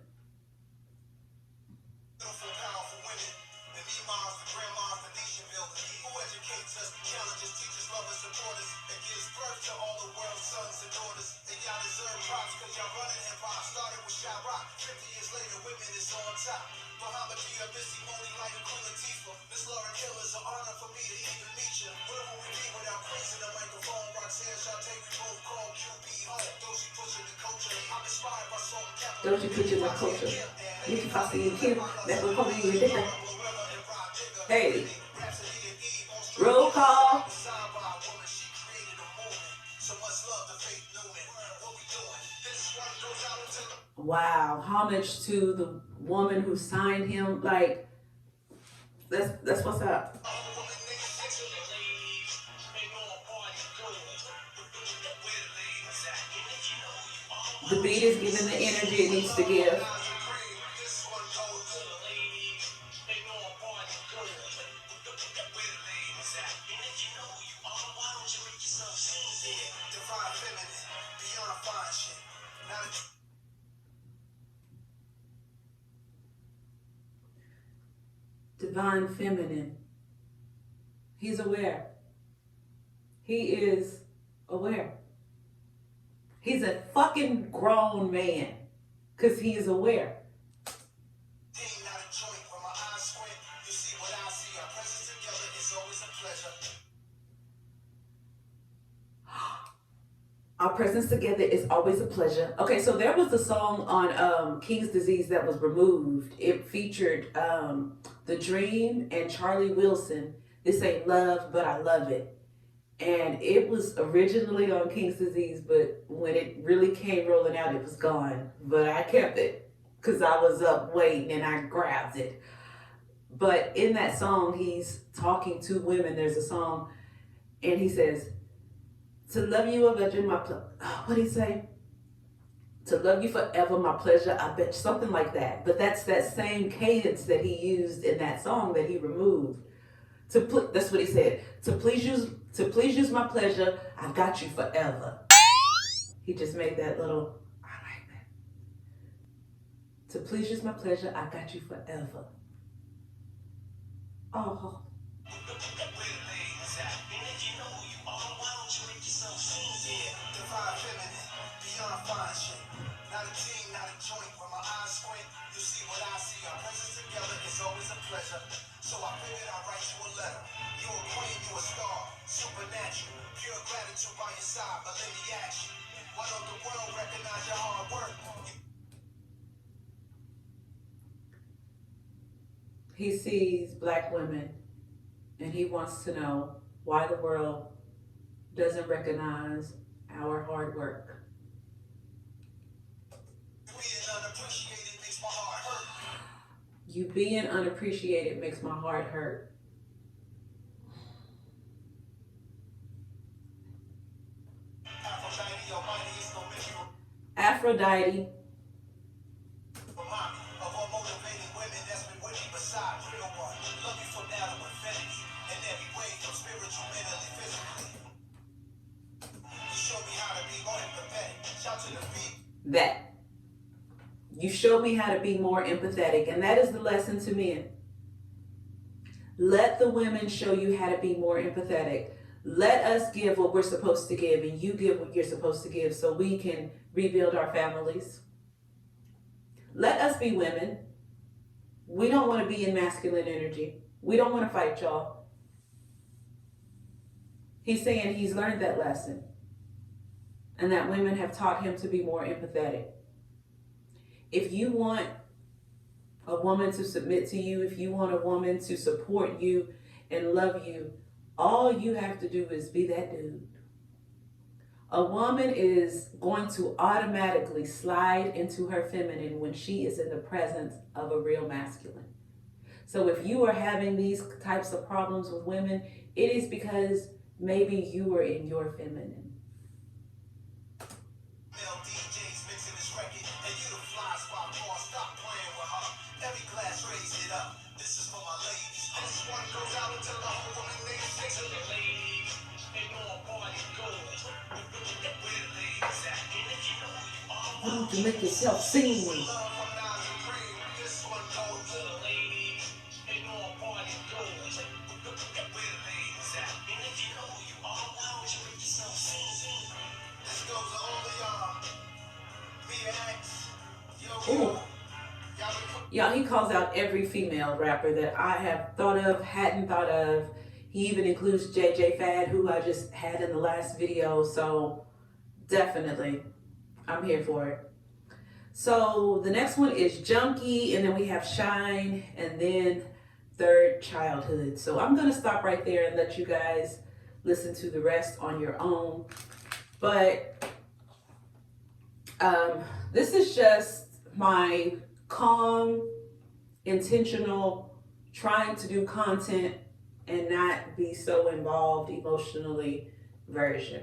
Don't you put your culture? Nikki Fossey and Kim, that will probably be different. Hey, roll call. Wow, homage to the woman who signed him. Like, that's what's up. The beat is giving the energy it needs to give. Divine feminine. He's aware. He is aware. He's a fucking grown man because he is aware. Our presence together is always a pleasure. Okay, so there was a song on King's Disease that was removed. It featured The Dream and Charlie Wilson. This ain't love, but I love it. And it was originally on King's Disease, but when it really came rolling out, it was gone. But I kept it because I was up waiting and I grabbed it. But in that song, he's talking to women. There's a song and he says, to love you forever, my what did he say? To love you forever, my pleasure, I bet, something like that. But that's that same cadence that he used in that song that he removed. That's what he said. To please use my pleasure, I got you forever. He just made that little, I like that. To please use my pleasure, I got you forever. Oh. Not a team, not a joint. When my eyes squint, you see what I see. Our presence together is always a pleasure. So I figured I'd write you a letter. You a queen, you a star, supernatural. Pure gratitude by your side, but let me ask you, why don't the world recognize your hard work? He sees black women and he wants to know why the world doesn't recognize our hard work. You being unappreciated makes my heart hurt. Aphrodite. That. You showed me how to be more empathetic, and that is the lesson to men. Let the women show you how to be more empathetic. Let us give what we're supposed to give, and you give what you're supposed to give so we can rebuild our families. Let us be women. We don't want to be in masculine energy. We don't want to fight y'all. He's saying he's learned that lesson, and that women have taught him to be more empathetic. If you want a woman to submit to you, if you want a woman to support you and love you, all you have to do is be that dude. A woman is going to automatically slide into her feminine when she is in the presence of a real masculine. So if you are having these types of problems with women, it is because maybe you are in your feminine. Why don't you make yourself sing? Ooh. Y'all, he calls out every female rapper that I have thought of, hadn't thought of. He even includes JJ Fad, who I just had in the last video. So definitely, I'm here for it. So the next one is Junkie, and then we have Shine, and then Third Childhood. So I'm gonna stop right there and let you guys listen to the rest on your own. But this is just my calm, intentional, trying to do content and not be so involved emotionally version.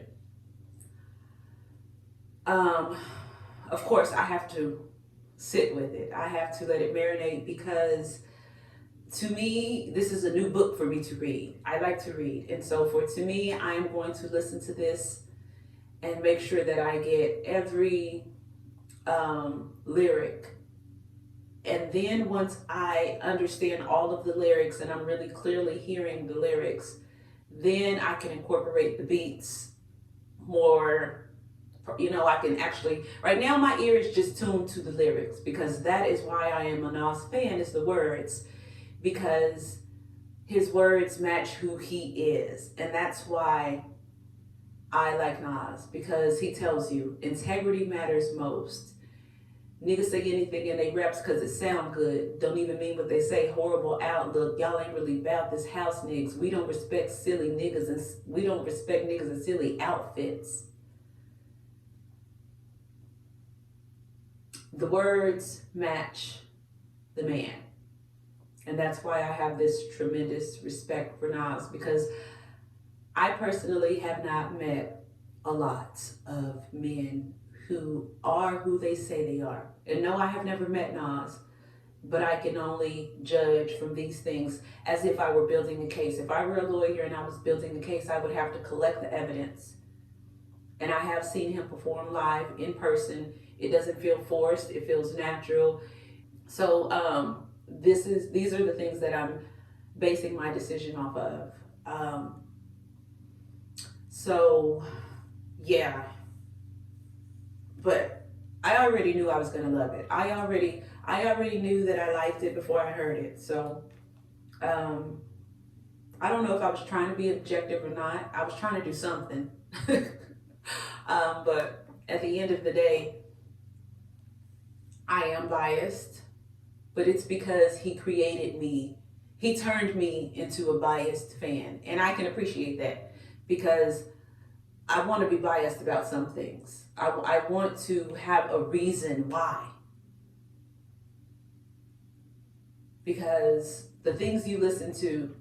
Of course, I have to sit with it. I have to let it marinate because to me, this is a new book for me to read. I like to read. And so to me, I am going to listen to this and make sure that I get every lyric. And then once I understand all of the lyrics and I'm really clearly hearing the lyrics, then I can incorporate the beats more. I can actually, right now my ear is just tuned to the lyrics because that is why I am a Nas fan, is the words, because his words match who he is. And that's why I like Nas, because he tells you integrity matters most. Niggas say anything in they raps because it sound good. Don't even mean what they say. Horrible outlook. Y'all ain't really about this house niggas. We don't respect silly niggas and we don't respect niggas in silly outfits. The words match the man. And that's why I have this tremendous respect for Nas, because I personally have not met a lot of men who are who they say they are. And no, I have never met Nas, but I can only judge from these things as if I were building a case. If I were a lawyer and I was building the case, I would have to collect the evidence. And I have seen him perform live in person. It doesn't feel forced, it feels natural. So these are the things that I'm basing my decision off of. So yeah. But I already knew I was gonna love it. I already knew that I liked it before I heard it. So I don't know if I was trying to be objective or not. I was trying to do something. But at the end of the day, I am biased, but it's because he created me. He turned me into a biased fan, and I can appreciate that because I want to be biased about some things. I want to have a reason why. Because the things you listen to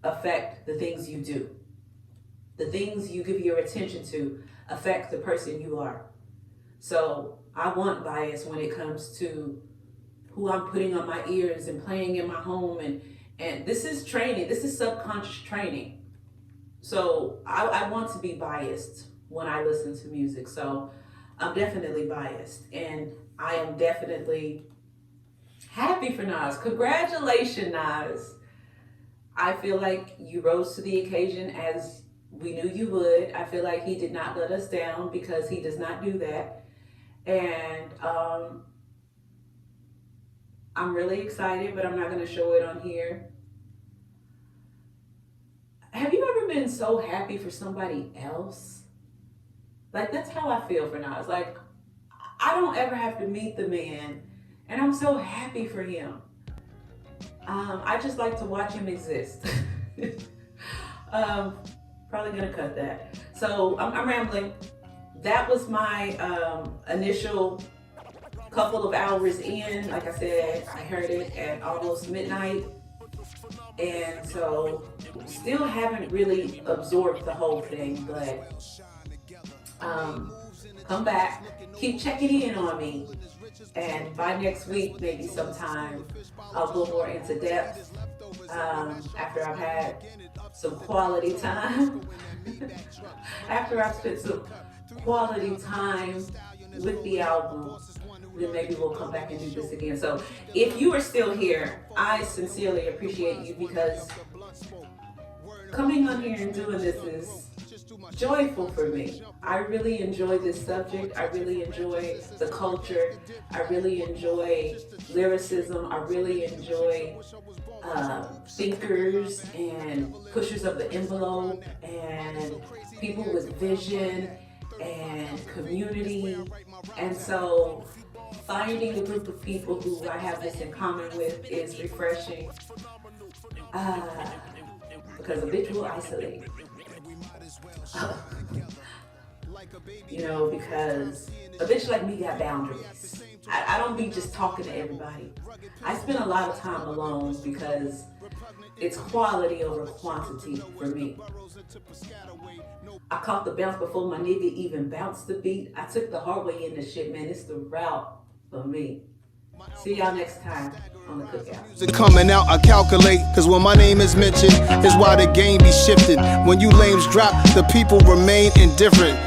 affect the things you do. The things you give your attention to affect the person you are. So I want bias when it comes to who I'm putting on my ears and playing in my home. And this is training. This is subconscious training. So I want to be biased when I listen to music. So I'm definitely biased. And I am definitely happy for Nas. Congratulations, Nas. I feel like you rose to the occasion as we knew you would. I feel like he did not let us down because he does not do that. And I'm really excited, but I'm not going to show it on here. Have you ever been so happy for somebody else? Like, that's how I feel for Nas. Like, I don't ever have to meet the man, and I'm so happy for him. I just like to watch him exist. Probably gonna cut that. So I'm rambling. That was my initial couple of hours in. Like I said, I heard it at almost midnight. And so still haven't really absorbed the whole thing, but come back, keep checking in on me. And by next week, maybe sometime, I'll go more into depth after I've had some quality time. After I've spent some quality time with the album, then maybe we'll come back and do this again. So if you are still here, I sincerely appreciate you, because coming on here and doing this is joyful for me. I really enjoy this subject. I really enjoy the culture. I really enjoy lyricism. I really enjoy thinkers and pushers of the envelope and people with vision and community. And so finding a group of people who I have this in common with is refreshing, because a bitch will isolate. Because a bitch like me got boundaries. I don't be just talking to everybody. I spend a lot of time alone because it's quality over quantity for me. I caught the bounce before my nigga even bounced the beat. I took the hard way in this shit, man. It's the route for me. See y'all next time on the Cookout. Coming out, I calculate, cause when my name is mentioned, is why the game be shifted. When you lames drop, the people remain indifferent.